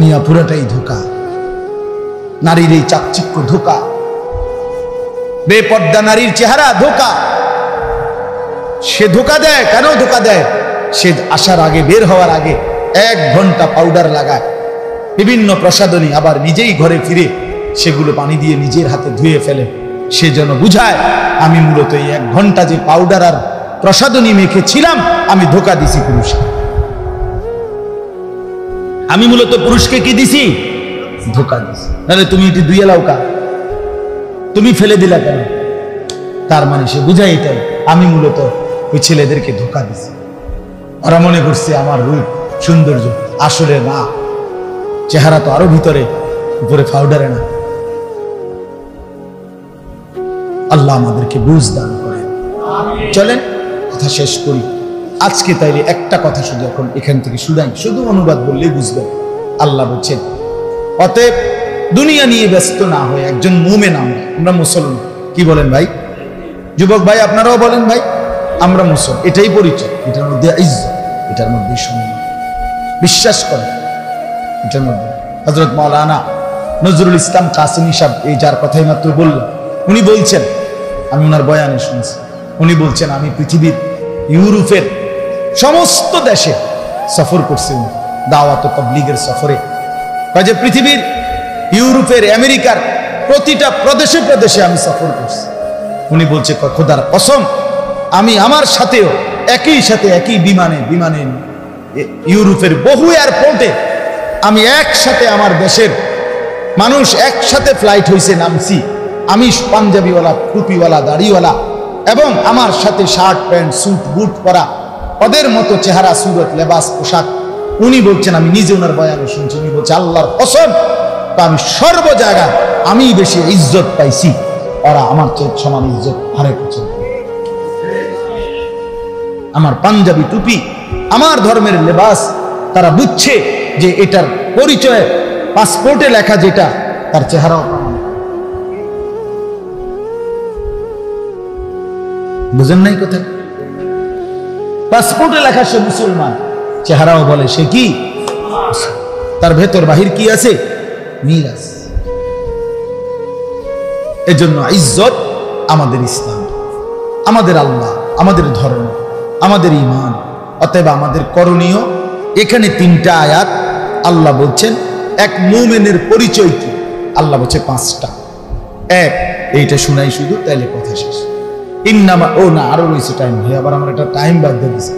দুনিয়া পুরাটাই ধোঁকা, নারীর এই চাকচিক্য ধোঁকা, বেপর্দা নারীর চেহারা ধোঁকা। সে ধোঁকা দেয়, কেন ধোঁকা দেয়? সে আসার আগে, বের হওয়ার আগে 1 ঘন্টা পাউডার লাগায়, বিভিন্ন প্রসাধনী, আবার নিজেই ঘরে ফিরে সেগুলো পানি দিয়ে নিজের হাতে ধুয়ে ফেলে। সে যেন বুঝায় আমি মূলত এই 1 ঘন্টা যে পাউডার আর প্রসাধনী মেখেছিলাম, আমি ধোঁকা দিছি পুরুষকে। আমি মূলত পুরুষকে কি দিছি? ধোঁকা দিছি। নাহলে তুমি এটি ধুয়ে লাও কা, তুমি ফেলে দিলা কেন? তার মানে সে বুঝায় এটাই, আমি মূলত ওই ছেলেদেরকে ধোঁকা দিছি। ওরা মনে করছে আমার রূপ সৌন্দর্য, আসলে না। চেহারা তো আরো ভিতরে, উপরে পাউডারে না। আল্লাহ আমাদেরকে বুঝ দান করেন। চলেন কথা শেষ করি আজকে। তাইলে একটা কথা শুধু এখন এখান থেকে শুধাই, শুধু অনুবাদ বললেই বুঝবেন। আল্লাহ বলছেন, অতএব দুনিয়া নিয়ে ব্যস্ত না হয়ে একজন মুমিন, আমরা মুসলমান। কি বলেন ভাই? যুবক ভাই আপনারাও বলেন ভাই, আমরা মুসলমান। এটাই পরিচয়, এটার মধ্যে ইজ্জত, এটার মধ্যে সম্মান। বিশ্বাস করেন এটার মধ্যে। হযরত মাওলানা নজরুল ইসলাম কাসেমি সাহেব, এই যার কথাই মাত্র বললেন, উনি বলছেন, আমি ওনার বয়ানে শুনছি, উনি বলছেন আমি পৃথিবীর ইউরোপের সমস্ত দেশে সফর করছি, দাওয়াত ও তাবলীগের সফরে। যে পৃথিবীর ইউরোপের, আমেরিকার প্রতিটা প্রদেশে প্রদেশে আমি সফর করছি। উনি বলছে, খোদার কসম, আমি আমার সাথেও একই সাথে একই বিমানে ইউরোপের বহু এয়ারপোর্টে আমি একসাথে, আমার দেশের মানুষ একসাথে ফ্লাইট হয়েছে, নামছি। আমি পাঞ্জাবিওয়ালা, টুপিওয়ালা, দাড়িওয়ালা, এবং আমার সাথে শার্ট প্যান্ট স্যুট বুট পরা, ওদের মতো চেহারা, সুরত, লেবাস, পোশাক। উনি বলছেন, আমি নিজে ওনার বয়ানে শুনছি, উনি বলছে আল্লাহর কসম, তো আমি সর্ব জায়গায় আমি বেশি ইজ্জত পাইছি, ওরা আমার চেয়ে সমান ইজ্জত হারে করছেন। আমার পাঞ্জাবি টুপি, আমার ধর্মের লেবাস, তারা বুঝছে যে এটার পরিচয় পাসপোর্টে লেখা যেটা, তার চেহারাও প্রমাণ। বুঝেন নাই কথা? পাসপোর্টে লেখা সে মুসলমান, চেহারাও বলে সে কি, তার ভেতর বাহির কি আছে, মিল আছে। এজন্য ইজ্জত আমাদের ইসলাম, আমাদের আল্লাহ, আমাদের ধর্ম, আমাদের ঈমান। অতএব আমাদের করণীয়, এখানে 3টা আয়াত আল্লাহ বলছেন এক মুমিনের পরিচয় কি। আল্লাহ বলছে 5টা। এক, এইটা শুনাই শুধু, তাইলে কথা শেষ। ইন্নামা, ও না আরো রয়েছে টাইম, ভাই আবার আমার একটা টাইম বাদ দিয়ে দিচ্ছে।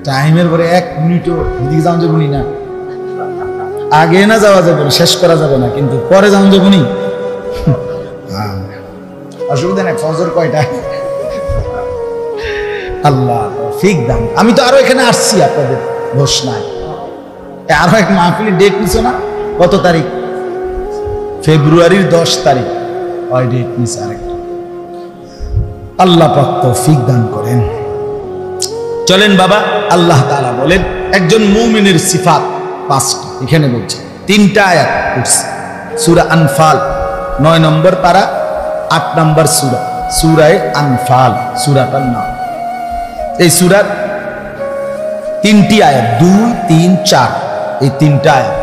টাইমের পরে 1 মিনিটও এদিকে যাওয়া যাবো না, আগে না যাওয়া যাবে না, শেষ করা যাবে না, কিন্তু পরে যাওয়া যাবো নি। অসুবিধা নেই। ফজর কয়টায়? আল্লাহ ফিক দাম। আমি তো আরো এখানে আসছি, আপনাদের দোষ নাই। আরো এক মাহফিলের ডেট নিছো না? কত তারিখ? ফেব্রুয়ারির 10 তারিখ। ওই ডেট নিছে আরেকটা। আল্লাহ পাক তৌফিক দান করেন। চলেন বাবা, আল্লাহ তাআলা বলেন একজন মুমিনের সিফাত 5টা এখানে বলছে। 3টা আয়াত পড়ছে সূরা আনফাল 9 নম্বর পারা 8 নম্বর সূরা, সূরা আনফাল সূরাটার নাম। এই সূরার 3টি আয়াত, 2, 3, 4, এই 3টা আয়াত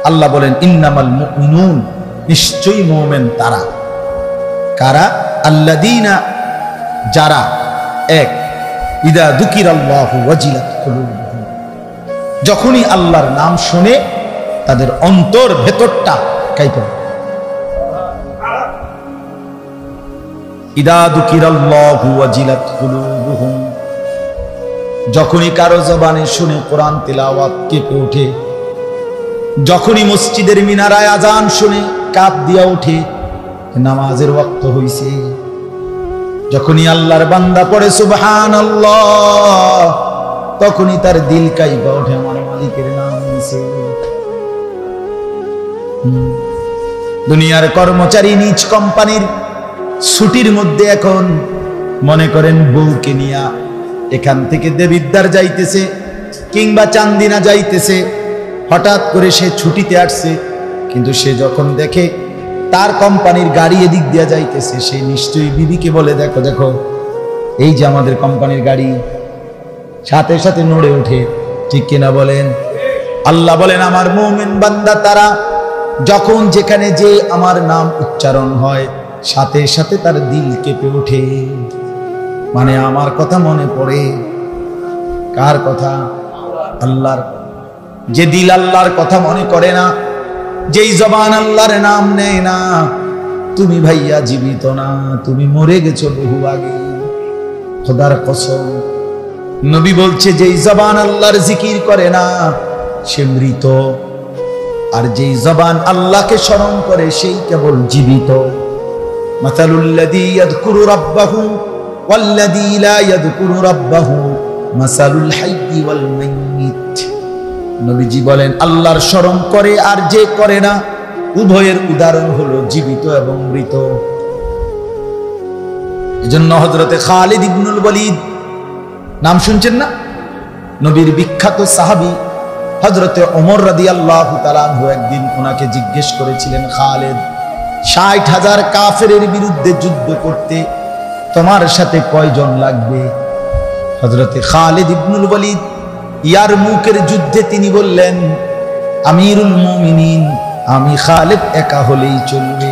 আল্লাহ বলেন ইন্নামাল মুমিনুন, নিশ্চয়ই মুমিন তারা। কারা? আল্লাযীনা, যারা, এক, ইদা যুকিরাল্লাহু ওয়াজিলাত কুলুবুহুম, যখনই আল্লাহর নাম শুনে তাদের অন্তর ভেতরটা কাঁপে। ইদা যুকিরাল্লাহু ওয়াজিলাত কুলুবুহুম, যখনই কারো জবানে শুনে কোরআন তিলাওয়াত কেঁপে ওঠে, যখনই মসজিদের মিনারায় আজান শুনে কাঁপ দিয়া ওঠে, নামাজের ওয়াক্ত হইছে, যখনই আল্লাহর বান্দা পড়ে সুবহানাল্লাহ, তখনই তার দিল কাঁপে ওঠে, আমার মালিকের নাম নিছে। দুনিয়ার কর্মচারী নিজ কোম্পানির ছুটির মধ্যে এখন মনে করেন বউকে নিয়া এখান থেকে দেবিদ্বার যাইতেছে কিংবা চান্দিনা যাইতেছে, হঠাৎ করে সে ছুটিতে আসছে, কিন্তু সে যখন দেখে তার কোম্পানির গাড়ি এদিক দিয়া যাইতেছে, সে নিশ্চয়ই বিবিকে বলে, দেখো দেখো এই যে আমাদের কোম্পানির গাড়ি, সাথে সাথে নড়ে ওঠে। ঠিক কিনা বলেন? আল্লাহ বলেন আমার মুমিন বান্দা তারা যখন যেখানে যে আমার নাম উচ্চারণ হয় সাথে সাথে তার দিল কেঁপে ওঠে। মানে আমার কথা মনে পড়ে। কার কথা? আল্লাহর। যে দিল আল্লাহর কথা মনে করে না, যেই জবান আল্লাহর নাম নেয় না, তুমি ভাইয়া জীবিত না, তুমি মরে গেছো বহু আগে। খোদার কসম, নবী বলছে যেই জবান আল্লাহর জিকির করে না সে মৃত, আর যেই জবান আল্লাহকে স্মরণ করে সেই কেবল জীবিত। মাসালুল্লাযী ইয়াযকুরু রাব্বাহু ওয়াল্লাযী লা ইয়াযকুরু রাব্বাহু মাসালুল হাইয়্যি ওয়াল মাইয়িত। নবীজি বলেন আল্লাহর স্মরণ করে আর যে করে না উভয়ের উদাহরণ হলো জীবিত এবং মৃত। এজন্য হযরতে খালিদ ইবনুল ওয়ালিদ নাম শুনছেন না? নবীর বিখ্যাত সাহাবী হযরতে ওমর রাদিয়াল্লাহু তাআলা আনহু একদিন ওনাকে জিজ্ঞেস করেছিলেন, খালিদ ৬০,০০০ কাফেরের বিরুদ্ধে যুদ্ধ করতে তোমার সাথে কয়জন লাগবে? হযরতে খালিদ ইবনুল ওয়ালিদ ইয়ারমুকের যুদ্ধে তিনি বললেন, আমিরুল মুমিনিন আমি খালিদ একা হলেই চলবে।